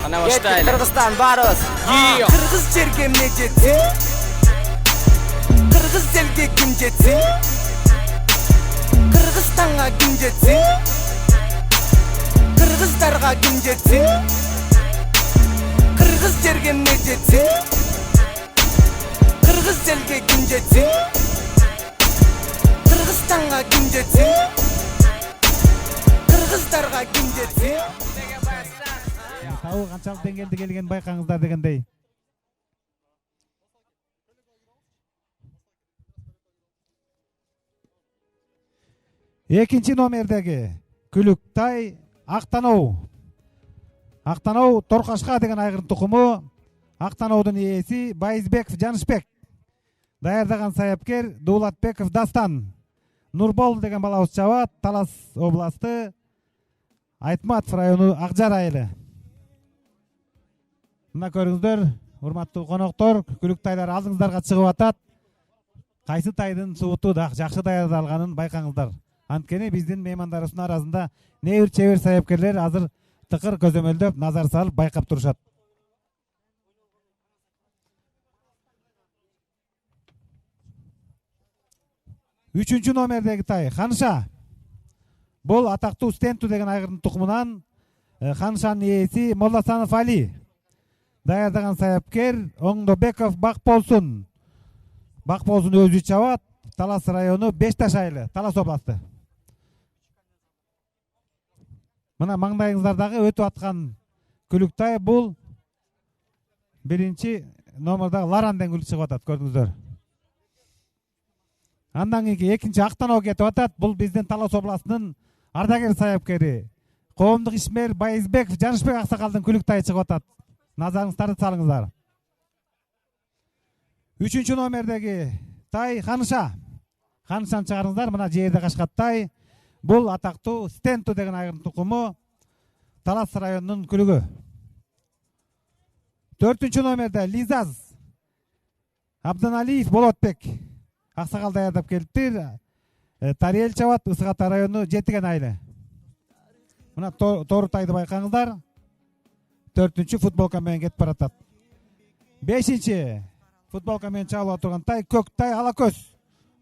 Ana başlayalım. Kırgızstan barız. Yok. Kırgız жерге эмне жетсин? Kırgız элге ким жетсин? Kırgızстанга ким жетсин? Kırgızдарга ким жетсин? Kırgız жерге эмне жетсин? Kırgız элге ким жетсин? Kırgızстанга ким жетсин? Kırgızдарга ким жетсин? Тауы қаншалық деңгээлде келген байқаңыздар дегендей. Экинчи номердеги Күлүктай Актаноо. Актаноо Торкашка деген айгырдын тукуму. Актаноодун ээси Байызбеков Жанышбек. Даярдаган саяпкер Дуулатбеков Дастан. Нурбол деген балабыз чабат, Талас областы, Айтматов району Акжар айылы. Мына көрүңүздөр, урматтуу коноктор, Күлүктайлар алдыңыздарга чыгып атат. Кайсы тайдын сууту жакшы даярдалганын байкаңыздар. Анткени биздин меймандарыбыздын арасында небир чебер саяпкерлер азыр тыкыр көзөмөлдөп, назар салып байкап турушат. Үчүнчү номердеги тай Ханыша. Бул атактуу Стенту деген айгырдын тукумунан Ханышанын ээси Молласанов Али. Даярдаган саяпкер Оңдобеков Бакболсун. Бакболсун өзү чабат, Талас району Бешташ айылы, Талас областы. Мына маңдайыңыздардагы өтүп аткан Күлүктай бул биринчи номердагы Ларанден күлүк чыгып атат, көрдүңүздөр. Андан кийинки экинчи Актаноо кетип атат. Бул биздин Талас областынын ардагер саяпкери коомдук ишмер Байызбеков Жанышбек аксакалдын Күлүктайы чыгып атат. Назарыңыздарды салыңыздар. Үчүнчү номердеги тай Ханыша. Ханышаны чыгарыңыздар. Мына жерде кашкат тай. Бул атактуу Стенту деген айгырдын тукуму, Талас районунун күлүгү. Төртүнчү номерде Лизаз Абданалиев Болотбек. Аксакал даярдап келиптир. Тариел чабат, Ысык Ата району Жетиген айылы. Мына тору тайды байкаңыздар. Төртүнчү футболка менен кетип баратат. Бешинчи футболка менен чабылып турган тай Көктай Алакөз.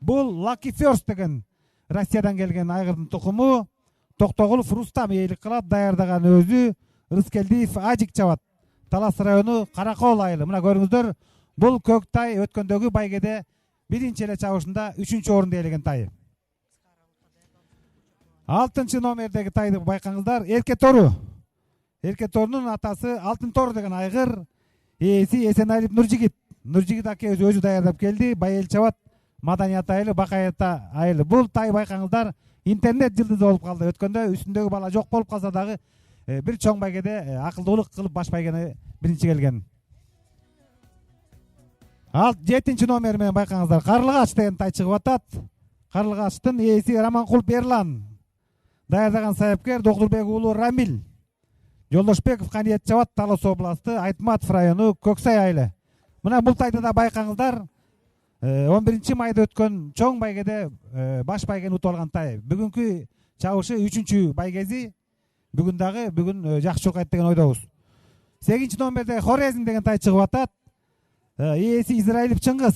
Бул Lucky First деген Россиядан келген айгырдын тукуму. Токтогулов Рустам ээлик кылат, даярдаган өзү Рыскелдиев Ажик чабат. Талас району Каракол айылы. Мына көрүңүздөр, бул Көктай өткөндөгү байгеде биринчи эле чабышында 3-чү орунду ээлеген тай. 6-чы номердеги тайды байкаңыздар. Эрке Тору. Эрке Торунун атасы Алтын Тор деген айгыр, ээси Эсеналиев Нуржигит. Нуржигит аке өзү даярдап келди. Байел чабат, Маданият айылы, Бакаята айылы. Бул тай байкаңыздар интернет жылдызы болуп калды. Өткөндө үстүндөгү бала жок болуп калса дагы бир чоң байгеде акылдуулук кылып баш байгени биринчи келген. 7-чи номер менен байкаңыздар. Карлыгач деген тай чыгып атат. Карлыгачтын ээси Раманкулов Эрлан. Даярдаган саяпкер Доктурбек уулу Рамил. Жолдошбеков Каниет чабат, Талас областы, Айтматов району Көксай айылы. Мына бул тайды да байкаңыздар. 11 майда өткөн чоң байгеде баш байгени утуп алган тай. Бүгүнкү чабышы 3-чү байгези. Бүгүн жакшы чуркайт деген ойдобуз. 8-чи номерде Хорезм деген тай чыгып атат. ээси Израилев Чыңгыз.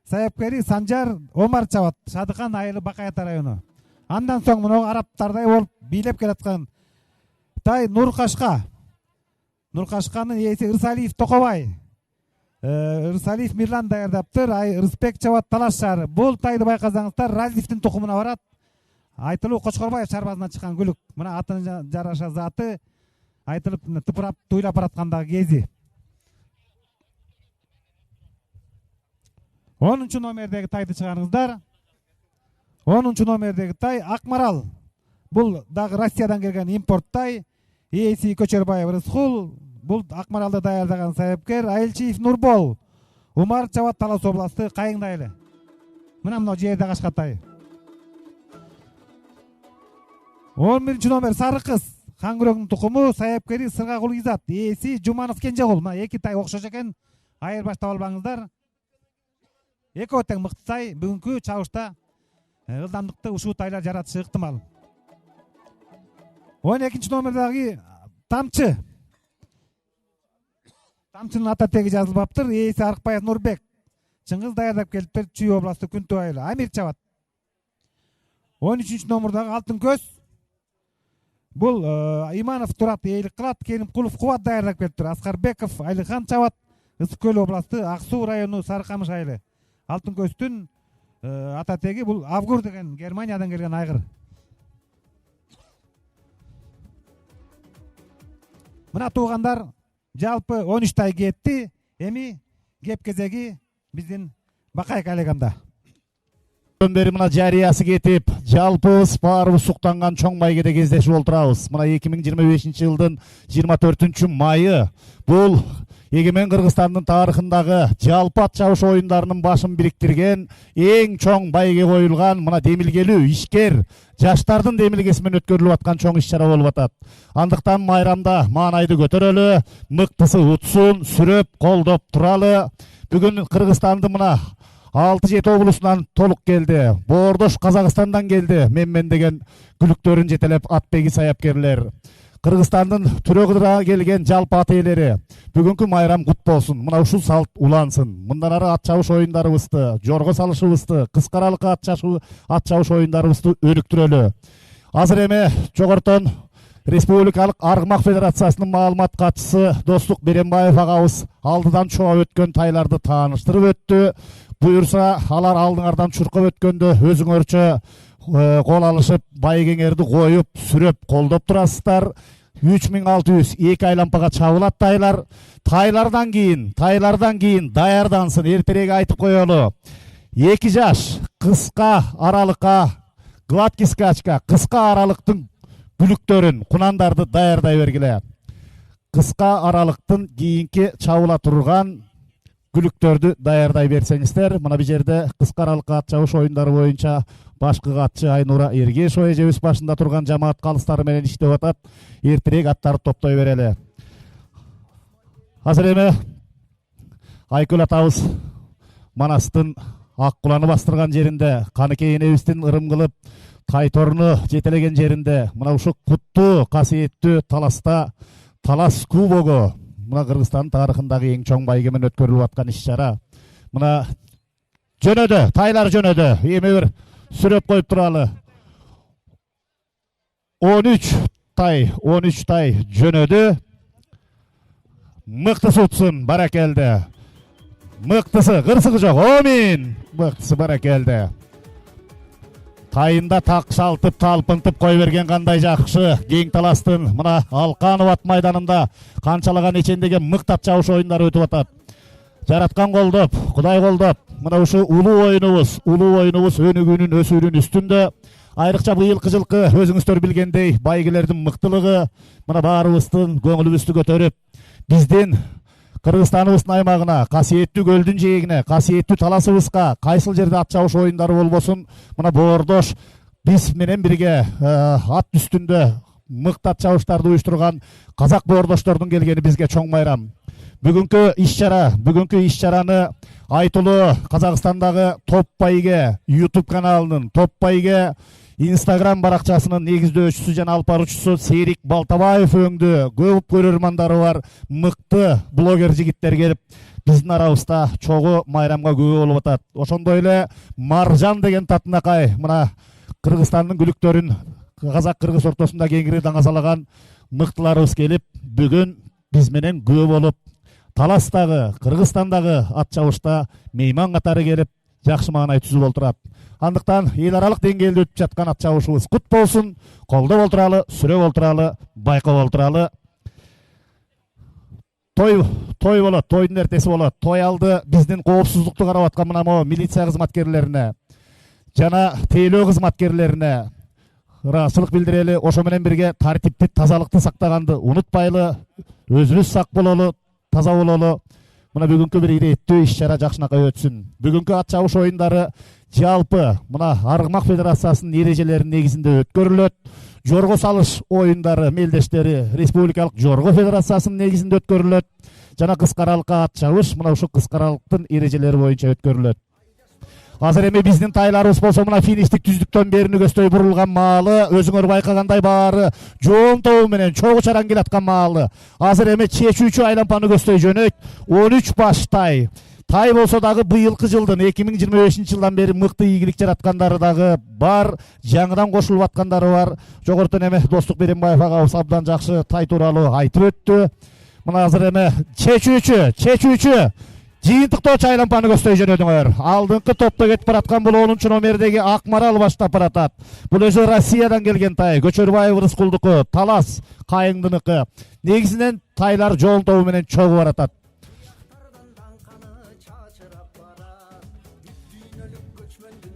Саяпкери Санжар Омар чабат, Шадыкан айылы, Бакаята району. Андан соң мына араптардай болуп бийлеп келаткан тай Нуркашка. Нуркашканын ээси Ырсалиев Токобай. Ырсалиев Мирлан даярдаптыр. Рыспек чабат, Талас шаары. Бул тайды байкасаңыздар Разивдин тукумуна барат. Айтылуу Кочкорбаев шарбазынан чыккан күлүк. Мына атына жараша заты айтылып тыпырап туйлап бараткандагы кези. 10-чу номердеги тайды чыгарыңыздар. 10-чу номердеги тай Акмарал. Бул дагы Россиядан келген импорт тай. ээси Көчөрбаев Рыскул. Бул Акмаралды даярдаган саяпкер Айылчиев Нурбол. Умар чабат, Талас областы, Кайың айылы. Мына мына жерде кашкат тай. 11-чи номер Сары кыз. Хан күрөгүнүн тукуму, саяпкери Сыргагул Изат. ээси Жуманов Кенжегул. Мына эки тай окшош экен. Айырбаштап албаңыздар. Экөө тең мыкты тай. Бүгүнкү чабышта ылдамдыкты ушул тайлар жаратышы ыктымал. 12-чи номердagi Тамчы. Тамчынын ата теги жазылбаптыр. Ээси Арыкбаев Нурбек. Чыңгыз даярдап келиптир. Чүй областы Күнтү айылы. Амир чабат. 13 номурдагы Алтын көз. Бул Иманов Турат эйлик кылат. Керимкулов Кубат даярдап келиптир. Аскарбеков Айлыхан чабат. Ысык көл областы Ак Суу району Сарыкамыш айылы. Алтын көздүн ата теги бул Авгур деген Германиядан келген айгыр. Мына туугандар жалпы 13 тай кетти. Эми кеп кезеги биздин Бакай коллегамда. Бери мына жарыясы кетип, жалпыбыз баарыбыз суктанган чоң байгеде кездешип олтурабыз. Мына 2025-жылдын 24-майы бул Егемен Кыргызстандын тарыхындагы жалпы ат чабыш оюндарынын башын бириктирген эң чоң байге коюлган мына демилгелүү ишкер жаштардын демилгеси менен өткөрүлүп аткан чоң иш-чара болуп атат. Андыктан майрамда маанайды көтөрөлү, мыктысы утсун, сүрөп, колдоп туралы. Бүгүн Кыргызстандын мына 6-7 облусунан толук келди. Боордош Казакстандан келди. Менмен деген күлүктөрүн жетелеп атбеги саяпкерлер. Кыргызстандын түрөгүрө келген жалпы ат ээлери. Бүгүнкү майрам кут болсун. Мына ушул салт улансын. Мындан ары ат чабыш оюндарыбызды, жорго салышыбызды, кыска аралыкка ат чабыш оюндарыбызды өнүктүрөлү. Азыр эми жогортон Республикалык Аргымак Федерациясынын маалымат катчысы Достук Беренбаев агабыз алдыдан чоңоп өткөн тайларды тааныштырып өттү. Буюрса, алар алдыңардан чуркап өткөндө өзүңөрчө кол алышып, байгеңерди коюп, сүрөп, колдоп турасыздар. 3600 2 айлампага чабылат тайлар. Тайлардан кийин даярдансын. Эртерээк айтып коелу. 2 жаш кыска аралыкка, гладкий скачка, кыска аралыктын бүлүктөрүн, кунандарды даярдай бергиле. Кыска аралыктын кийинки чабыла турган күлүктөрдү даярдай берсеңиздер. Мына бу жерде кыска аралыкка ат чабыш оюндары боюнча башкы катчы Айнура Эргешова эжебиз башында турган жамаат калыстары менен иштеп атат. Эртерээк аттарды топтой берели. Азыр эми Айкөл атабыз Манастын Ак Куланы бастырган жеринде, Каныкей энебиздин ырым кылып Тайторну жетелеген жеринде, мына ушу куттуу, касиеттүү Таласта Талас кубогу мына Кыргызстан тарыхындагы эң чоң байге менен өткөрүлүп аткан иш-чара. Мына жөнөдө, тайлар жөнөдө. Эми бир сүрөп коюп туралы. 13 тай жөнөдө. Мыктысы утсын, баракелде. Мыктысы, кырсыгы жок. Амин. Мыктысы баракелде. Тайында так шалтып, талпынтып кой берген кандай жакшы. Кең Таластын мына Алканов ат майданында канчалаган ичендеген мыкт ат чабыш оюндары өтүп атат. Жараткан колдоп, Кудай колдоп, мына ушу улуу оюнубуз өнүгүүнүн өсүүнүн үстүндө. Айрыкча быйылкы жылкы өзүңүздөр билгендей байгелердин мыктылыгы мына баарыбыздын көңүлүбүздү көтөрүп, биздин Кыргызстаныбыздын аймагына, касиеттүү көлдүн жээгине, касиеттүү Таласыбызга кайсыл жерде ат чабыш оюндары болбосун, мына боордош биз менен бирге ат үстүндө мыкт ат чабыштарды уюштурган казак боордоштордун келгени бизге чоң майрам. Бүгүнкү иш-чараны айтылуу Казакстандагы Топ Байге YouTube каналынын, Топ Байге Instagram баракчасынын негиздөөчүсү жана алып баруучусу Серик Балтабаев өңдү. Көп көрөрмандары бар мыкты блогер жигиттер келип биздин арабызда чогуу майрамга күбө болуп атат. Ошондой эле Маржан деген татынакай мына Кыргызстандын күлүктөрүн казак-кыргыз ортосунда кеңири даңазалаган мыктыларыбыз келип, бүгүн биз менен күбө болуп, Таластагы, Кыргызстандагы ат чабышта мейман катары келип, жакшы маанай түзүп олтурат. Андыктан эл аралык деңгээлде өтүп жаткан ат чабышыбыз кут болсун. Колдоп олтуралы, сүрөп олтуралы, байкап олтуралы. Той болот, тойдун эртеси болот. Той алды биздин коопсуздукту карап аткан мына могу милиция кызматкерлерине жана тейлөө кызматкерлерине ыраазычылык билдирели. Ошо менен бирге тартипти, тазалыкты сактаганды унутпайлы. Өзүбүз сак бололу, таза бололу. Мына бүгүнкү бир иреттүү иш-чара жакшынакай өтсүн. Бүгүнкү ат чабыш оюндары жалпы мына Аргымак Федерациясынын эрежелеринин негизинде өткөрүлөт. Жорго салыш оюндары мелдештери Республикалык Жорго Федерациясынын негизинде өткөрүлөт. Жана кыска аралыкка ат чабыш мына ушу кыска аралыктын эрежелери боюнча өткөрүлөт. Азыр эми биздин тайларыбыз болсо мына фиништик түздүктөн берини көздөй бурулган маалы, өзүңөр байкагандай баары жоон тобу менен чогуу чаран келаткан маалы. Азыр эми чечүүчү айлампаны көздөй жөнөйт. 13 баш тай. Тай болсо дагы быйылкы жылдын 2025-жылдан бери мыкты ийгилик жараткандары дагы бар, жаңыдан кошулуп аткандары бар. Жогорудон эми Достук Беренбаев агабыз абдан жакшы тай тууралуу айтып өттү. Мына азыр эми чечүүчү жыйынтыктоочу айлампаны көздөй жөнөдүңөр. Алдыңкы топто кетип бараткан бул 10-номердеги Акмарал баштап баратат. Бул өзү Россиядан келген тай. Көчөрбаев Рыскулдуку, Талас Кайыңдыныкы. Негизинен тайлар жоон тобу менен чогуу баратат.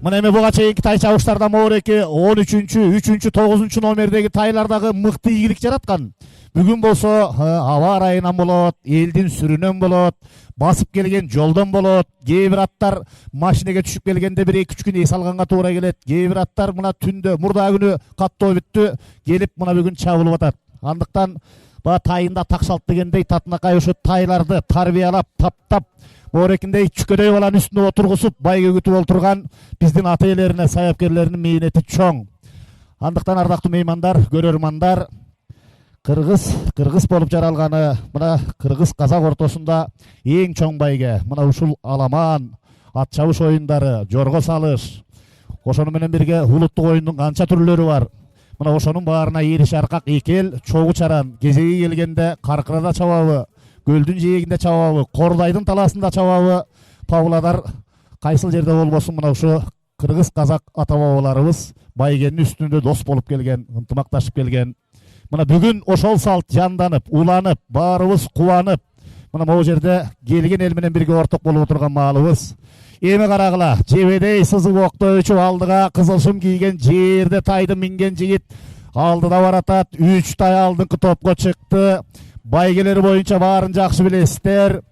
Мына эми буга чейинки тай чабыштарда Моореки 13-3, 9 номердеги тайлар дагы мыкты ийгилик жараткан. Бүгүн болсо аба ырайынан болот, элдин сүрүнөн болот, басып келген жолдон болот. Кээ бир аттар машинеге түшүп келгенде 1-2 күн эс алганга туура келет. Кээ бир аттар мына түндө, мурда күнү каттоо бүттү, келип мына бүгүн чабылып атат. Андыктан баа тайында такшалт дегендей татынакай ушу тайларды тарбиялап, таптап, Моорекиндей чүкөдөй баланын үстүнө отургусуп, байге күтүп олтурган биздин ата ээлерине, саяпкерлеринин мээнети чоң. Андыктан ардактуу меймандар, көрөрмандар, кыргыз болуп жаралганы мына кыргыз казак ортосунда эң чоң байге мына ушул аламан, ат чабыш оюндары, жорго салыш, ошону менен бирге улуттук оюндун канча түрлөрү бар. Мына ошонун баарына ийриш аркак экел, чогуу чаран, кезеги келгенде Каркырада чабабы, Көлдүн жээгинде чабабы, Кордайдын талаасында чабабы, Павлодар кайсыл жерде болбосун мына ушу кыргыз казак ата бабаларыбыз байгенин үстүндө дос болуп келген, ынтымакташып келген. Мына бүгүн ошол салт жанданып, уланып, баарыбыз кубанып, мына могу жерде келген эл менен бирге орток болуп отурган маалыбыз. Эми карагыла, жебедей сызып октойчу алдыга кызылшым кийген жерде тайды минген жигит алдыда баратат. 3 тай алдыңкы топко чыкты. Байгелер боюнча баарын жакшы билесиздер.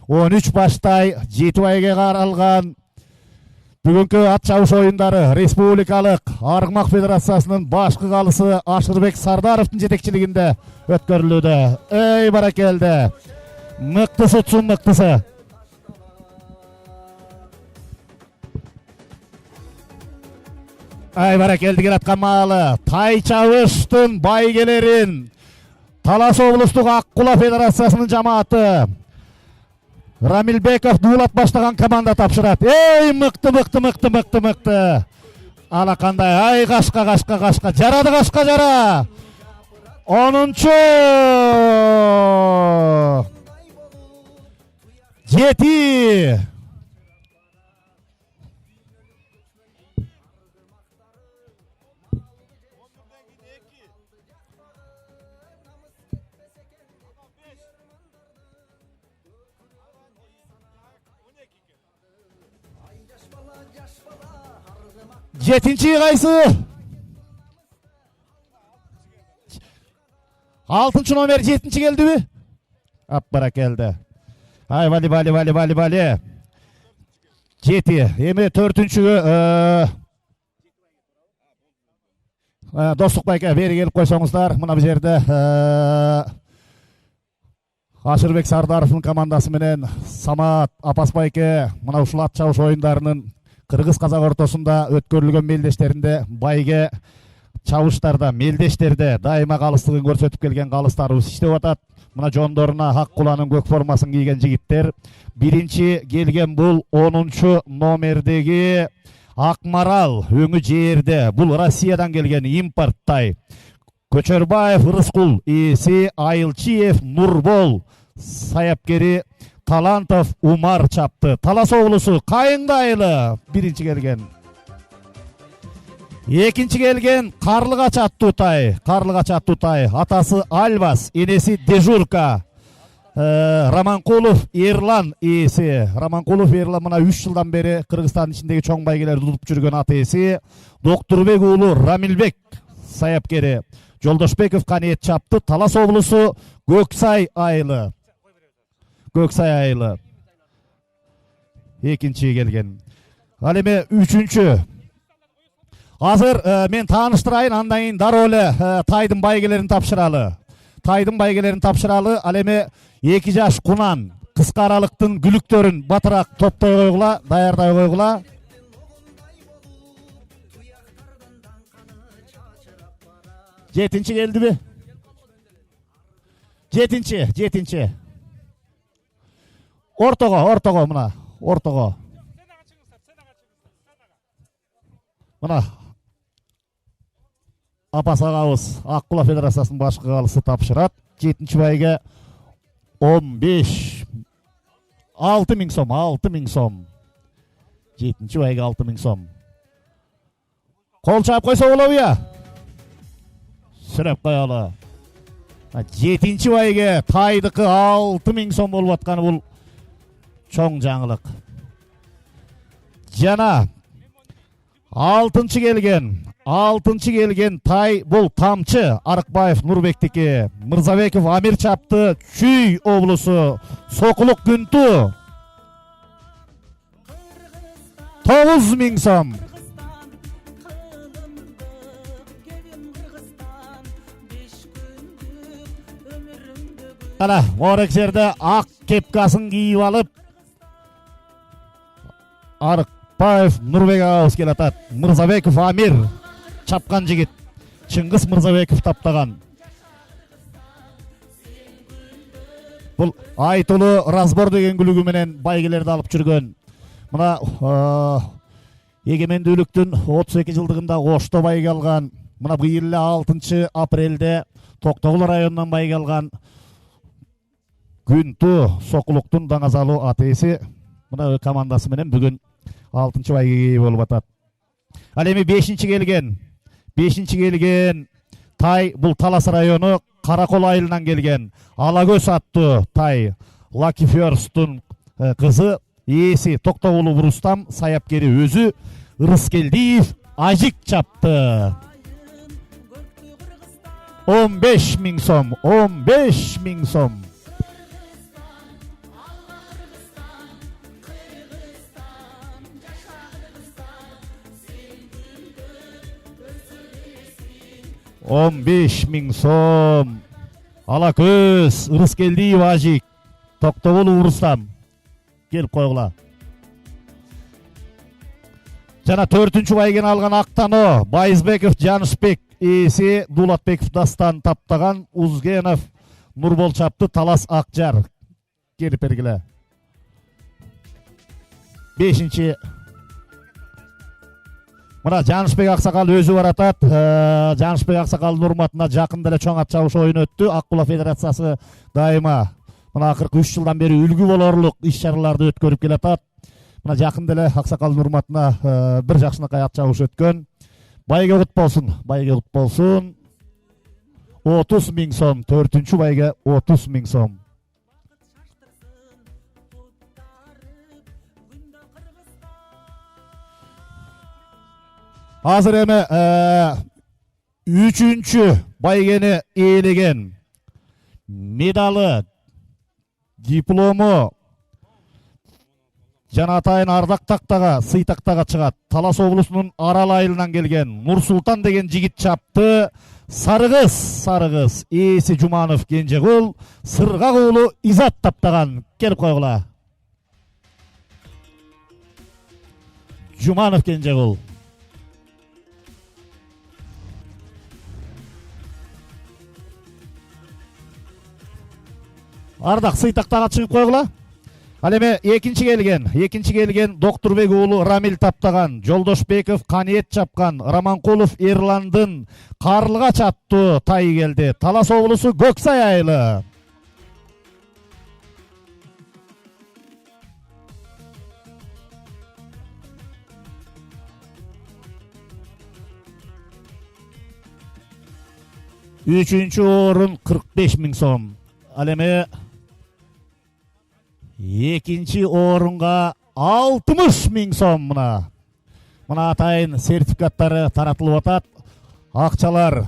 13 баштай 7 байге каралган. Бүгүнкү ат чабыш оюндары Республикалык Аргмак Федерациясынын башкы калысы Ашырбек Сардаровдун жетекчилигинде өткөрүлүүдө. Эй баракелде. Мыктысы утсун, мыктысы. Ай баракелди келаткан маалы. Тай чабыштын байгелерин Талас облустук Аккула Федерациясынын жамааты Рамилбеков дуулат баштаган команда тапшырат. Эй мыкты. Алакандай, ай кашка. Жарады кашка жара. 10-чу. 7. Жетинчи кайсы? 6-чы номер 7-чи келдиби? Аппара келди. Ай вали. 7. Эми 4-чүгө Достук байке бери келип койсоңуздар. Мына бу жерде Ашырбек Сардаровдун командасы менен Самат Апас байке мына ушул ат чабыш оюндарынын кыргыз казак ортосунда өткөрүлгөн мелдештеринде байге чабыштарда, мелдештерде дайыма калыстыгын көрсөтүп келген калыстарыбыз иштеп атат. Мына жондоруна Аккуланын көк формасын кийген жигиттер. Биринчи келген бул 10-чу номердеги Акмарал, өңү жерде. Бул Россиядан келген импорт тай. Көчөрбаев Рыскул ээси, Айылчиев Нурбол саяпкери, Талантов Умар чапты. Талас облусу Кайыңдайлы биринчи келген. Экинчи келген Карлыгач аттуу тай. Атасы Альвас, энеси Дежурка. Раманкулов Ерлан ээси. Раманкулов Ерлан мына 3 жылдан бери Кыргызстандын ичиндеги чоң байгелерди тутуп жүргөн ат ээси. Доктурбек уулу Рамилбек саяпкери. Жолдошбеков Каниет чапты. Талас облусу Көксай айылы. Экинчи келген. Ал эми 3-чү. Азыр мен тааныштырайын, андан кийин дароо эле тайдын байгелерин тапшыралы. Ал эми 2 жаш кунан кыска аралыктын күлүктөрүн батыраак топтой койгула, даярдай койгула. Жетинчи келдиби? Жетинчи. Ортого мына, ортого. Мына Апас агабыз Аккула Федерациясынын башкы калысы тапшырат. 7-нчи байга 6 миң сом. 7-нчи байга 6 миң сом. Кол чаап койсо болобу я? Сүрөп коелу. 7-нчи байга тайдыкы 6 миң сом болуп атканы бул чоң жаңылык. Жана 6-нчы келген тай бул Тамчы Арыкбаев Нурбектики. Мырзабеков Амир чапты. Чүй облусу Сокулук Күнтү 9 миң сом. Ана орек жерде ак кепкасын кийип алып Арыкбаев Нурбек агабыз келатат. Мырзабеков Амир чапкан жигит. Чыңгыз Мырзабеков таптаган. Бул айтылуу разбор деген күлүгү менен байгелерди алып жүргөн. Мына эгемендүүлүктүн 32 жылдыгында Ошто байге алган. Мына быйыл 6 апрелде Токтогул районунан байге алган. Күнтү Сокулуктун даңазалуу атеси мына командасы менен бүгүн 6 байге болуп атат. Ал эми 5-нчи келген тай бул Талас району Каракол айылынан келген Алагөз аттуу тай Lucky First'тун кызы ээси Токтогулов Рустам саяпкери өзү Ырыскелдиев Ажик чапты. 15 миң сом. 15 миң сом. Алакөз Ырыскелдиев Ажик Токтогулов Рустам келип койгула. Жана 4-нчү байгени алган Актано Байызбеков Жанышбек ээси Дулатбеков Дастан таптаган. Узгенов Нурбол чапты. Талас Акжар келип бергиле. 5-нчи мына Жанышбек Аксакал өзү баратат. Жанышбек Аксакалдын урматына жакында эле чоң ат чабыш оюну өттү. Аккула Федерациясы дайыма мына акыркы 3 жылдан бери үлгү болорлук иш-чараларды өткөрүп келатат. Мына жакында эле Аксакалдын урматына бир жакшынакай ат чабыш өткөн. Байге кут болсун. 30 миң сом. 4-нчү байга 30 миң сом. Азыр эми 3-чү байгени ээлеген медалы, диплому жана атайын ардак тактага, сый тактага чыгат. Талас облусунун Арал айылынан келген Нурсултан деген жигит чапты. Сарыгыз ээси Жуманов Кенжегул, Сыргак уулу Изат таптаган. Келип койгула. Жуманов Кенжегул. Ардак сый тактага чыгып койгула. Ал эми экинчи келген Доктурбек уулу Рамил таптаган. Жолдошбеков Каниет чапкан. Раманкулов Эрландын Карлыгач аттуу тай келди. Талас облусу Көксай айылы. Үчүнчү орун 45 миң сом. Ал эми экинчи орунга 60 миң сом. Мына атайын сертификаттары таратылып атат. Акчалар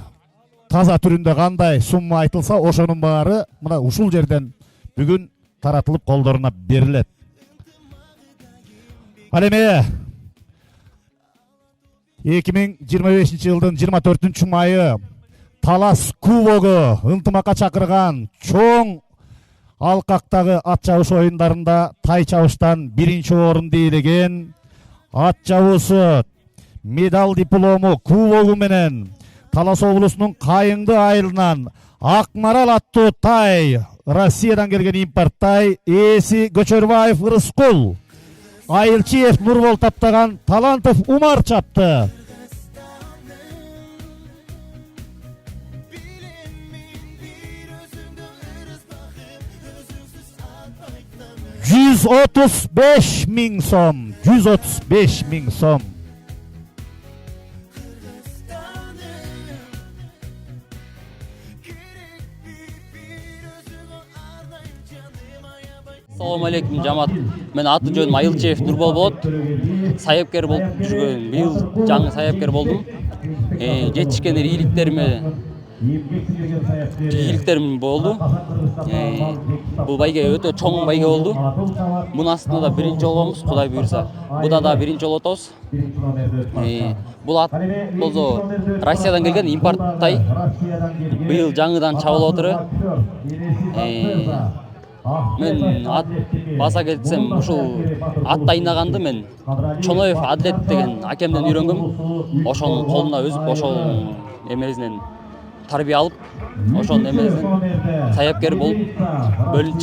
таза түрүндө кандай сумма айтылса, ошонун баары мына ушул жерден бүгүн таратылып колдоруна берилет. Ал эми 2025 жылдын 24 майы Талас Кубогу ынтымакка чакырган чоң алкактагы ат чабыш оюндарында тай чабыштан 1-нчи орунду ээлеген ат чабуусу медал диплому кубогу менен Талас облусунун Кайыңды айылынан Акмарал аттуу тай, Россиядан келген импорт тай, ээси Көчөрбаев Рыскул, Айылчиев Нурбол таптаган, Талантов Умар чапты. $135.000 сом, 135.000 сом. Assalamu alaikum жамаат. Мен аты жөнүм Айылчиев Нурбол болот. Саяпкер болуп жүргөн, быйыл жаңы саяпкер болдум. Жетишкен ийгиликтерим болду. Бул байге өтө чоң байге болду. Мунун астында да биринчи болбомуз, Кудай буйрса. Буда да биринчи болуп атабыз. Бул ат болсо Россиядан келген импорт тай. Быйыл жаңыдан чабылып отуру. Мен ат баса кетсем, ушул ат дайынаганды мен Чоноев Адлет деген акемден үйрөнгөм. Ошонун колуна өзүп, ошол эмесинен тарбия алып, ошонун эмесинен саяпкер болуп бөлүнүп